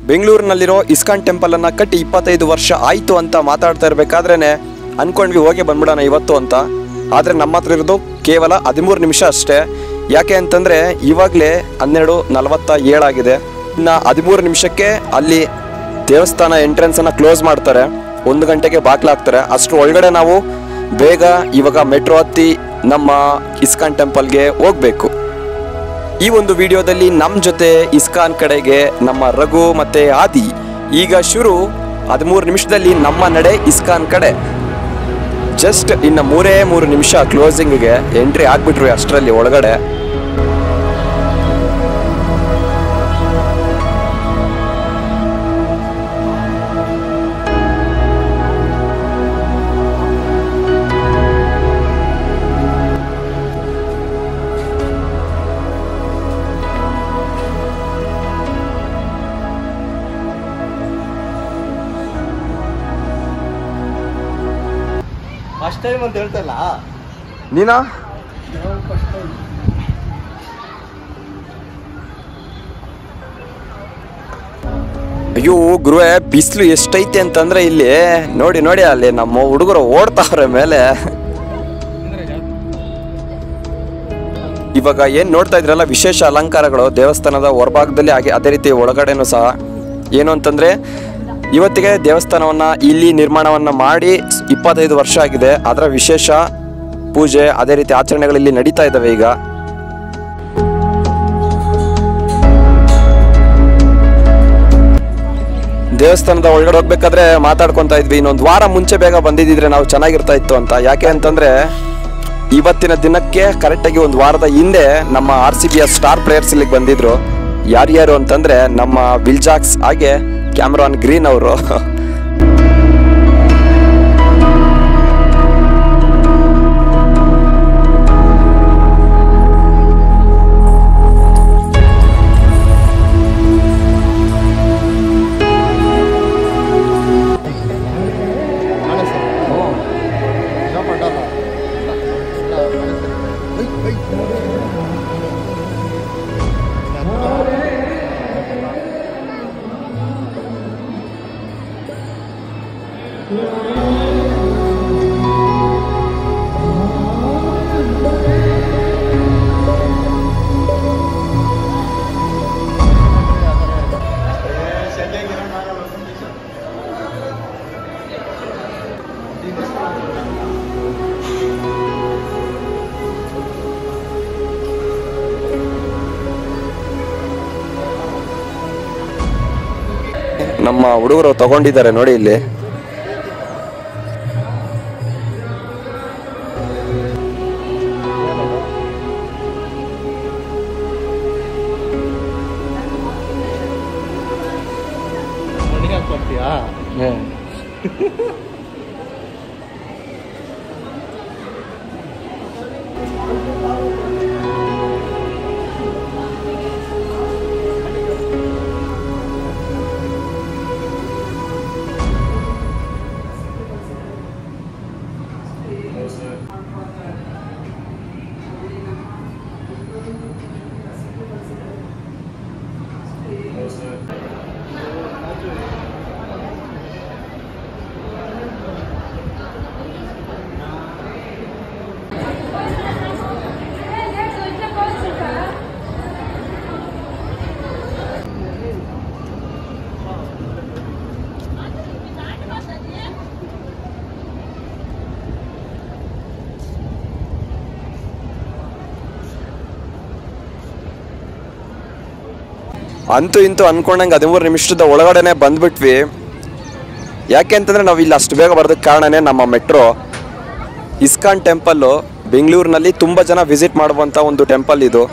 ಬೆಂಗಳೂರಿನಲ್ಲಿರೋ ISKCON ಟೆಂಪಲನ್ನು ಕಟ್ಟಿ 25 ವರ್ಷ ಆಯಿತು ಅಂತ ಮಾತಾಡ್ತಾ ಇರಬೇಕಾದ್ರೇ ಅಂದ್ಕೊಂಡ್ವಿ ಹೋಗಿ ಬಂದ್ಬಿಡೋಣ ಇವತ್ತು ಅಂತ. ಆದರೆ ನಮ್ಮ ಹತ್ರ ಇರೋದು ಕೇವಲ 13 ನಿಮಿಷ ಅಷ್ಟೇ. ಯಾಕೆ ಅಂತಂದರೆ ಇವಾಗಲೇ 12:47 ಆಗಿದೆ. ಇನ್ನು 13 ನಿಮಿಷಕ್ಕೆ ಅಲ್ಲಿ ದೇವಸ್ಥಾನ ಎಂಟ್ರೆನ್ಸನ್ನು ಕ್ಲೋಸ್ ಮಾಡ್ತಾರೆ, 1 ಗಂಟೆಗೆ ಬಾಗಿಲಾಗ್ತಾರೆ. ಅಷ್ಟರ ಒಳಗಡೆ ನಾವು ಬೇಗ ಇವಾಗ ಮೆಟ್ರೋ ಹತ್ತಿ ನಮ್ಮ ಇಸ್ಕಾನ್ ಟೆಂಪಲ್ಗೆ ಹೋಗಬೇಕು. ಈ ಒಂದು ವಿಡಿಯೋದಲ್ಲಿ ನಮ್ಮ ಜೊತೆ ಇಸ್ಕಾನ್ ಕಡೆಗೆ ನಮ್ಮ ರಘು ಮತ್ತು ಆದಿ. ಈಗ ಶುರು 13 ನಿಮಿಷದಲ್ಲಿ ನಮ್ಮ ನಡೆ ಇಸ್ಕಾನ್ ಕಡೆ. ಜಸ್ಟ್ ಇನ್ನು 3 ನಿಮಿಷ ಕ್ಲೋಸಿಂಗ್ಗೆ ಎಂಟ್ರಿ ಆಗಿಬಿಟ್ರು ಅಷ್ಟರಲ್ಲಿ ಒಳಗಡೆ. ಫಸ್ಟ್ ಟೈಮ್ ಅಂತ ಹೇಳ್ತಲ್ಲ ನೀನಾ? ಅಯ್ಯೋ ಗುರುವೆ, ಬಿಸಿಲು ಎಷ್ಟೈತೆ ಅಂತಂದ್ರೆ ಇಲ್ಲಿ ನೋಡಿ ನೋಡಿ ಅಲ್ಲಿ ನಮ್ಮ ಹುಡುಗರು ಓಡ್ತಾವ್ರೆ ಮೇಲೆ. ಇವಾಗ ಏನು ನೋಡ್ತಾ ಇದ್ರಲ್ಲ ವಿಶೇಷ ಅಲಂಕಾರಗಳು ದೇವಸ್ಥಾನದ ಹೊರಭಾಗದಲ್ಲಿ, ಹಾಗೆ ಅದೇ ರೀತಿ ಒಳಗಡೆನೂ ಸಹ. ಏನು ಅಂತಂದರೆ ಇವತ್ತಿಗೆ ದೇವಸ್ಥಾನವನ್ನು ಇಲ್ಲಿ ನಿರ್ಮಾಣವನ್ನು ಮಾಡಿ 25 ವರ್ಷ ಆಗಿದೆ. ಅದರ ವಿಶೇಷ ಪೂಜೆ ಅದೇ ರೀತಿ ಆಚರಣೆಗಳಲ್ಲಿ ನಡೀತಾ ಇದ್ದಾವೆ. ಈಗ ದೇವಸ್ಥಾನದ ಒಳಗಡೆ ಹೋಗ್ಬೇಕಾದ್ರೆ ಮಾತಾಡ್ಕೊತಾ ಇದ್ವಿ, ಇನ್ನೊಂದು ವಾರ ಮುಂಚೆ ಬೇಗ ಬಂದಿದ್ದಿದ್ರೆ ನಾವು ಚೆನ್ನಾಗಿರ್ತಾ ಇತ್ತು ಅಂತ. ಯಾಕೆ ಅಂತಂದರೆ ಇವತ್ತಿನ ದಿನಕ್ಕೆ ಕರೆಕ್ಟಾಗಿ 1 ವಾರದ ಹಿಂದೆ ನಮ್ಮ RCBಯ ಸ್ಟಾರ್ ಪ್ಲೇಯರ್ಸ್ ಇಲ್ಲಿಗೆ ಬಂದಿದ್ರು. ಯಾರ್ಯಾರು ಅಂತಂದರೆ ನಮ್ಮ ವಿಲ್ಜಾಕ್ಸ್ ಹಾಗೆ ಕ್ಯಾಮ್ರಾನ್ ಗ್ರೀನ್ ಅವರು. ನಮ್ಮ ಹುಡುಗರು ತಗೊಂಡಿದ್ದಾರೆ ನೋಡಿ ಇಲ್ಲಿ. ಅಂತೂ ಇಂತೂ ಅಂದ್ಕೊಂಡಂಗೆ 13 ನಿಮಿಷದ ಒಳಗಡೆನೆ ಬಂದ್ಬಿಟ್ವಿ. ಯಾಕೆ ಅಂತಂದರೆ ನಾವು ಇಲ್ಲಿ ಅಷ್ಟು ಬೇಗ ಬರೋದಕ್ಕೆ ಕಾರಣನೇ ನಮ್ಮ ಮೆಟ್ರೋ. ಇಸ್ಕಾನ್ ಟೆಂಪಲ್ಲು ಬೆಂಗಳೂರಿನಲ್ಲಿ ತುಂಬ ಜನ ವಿಸಿಟ್ ಮಾಡುವಂಥ ಒಂದು ಟೆಂಪಲ್ ಇದು.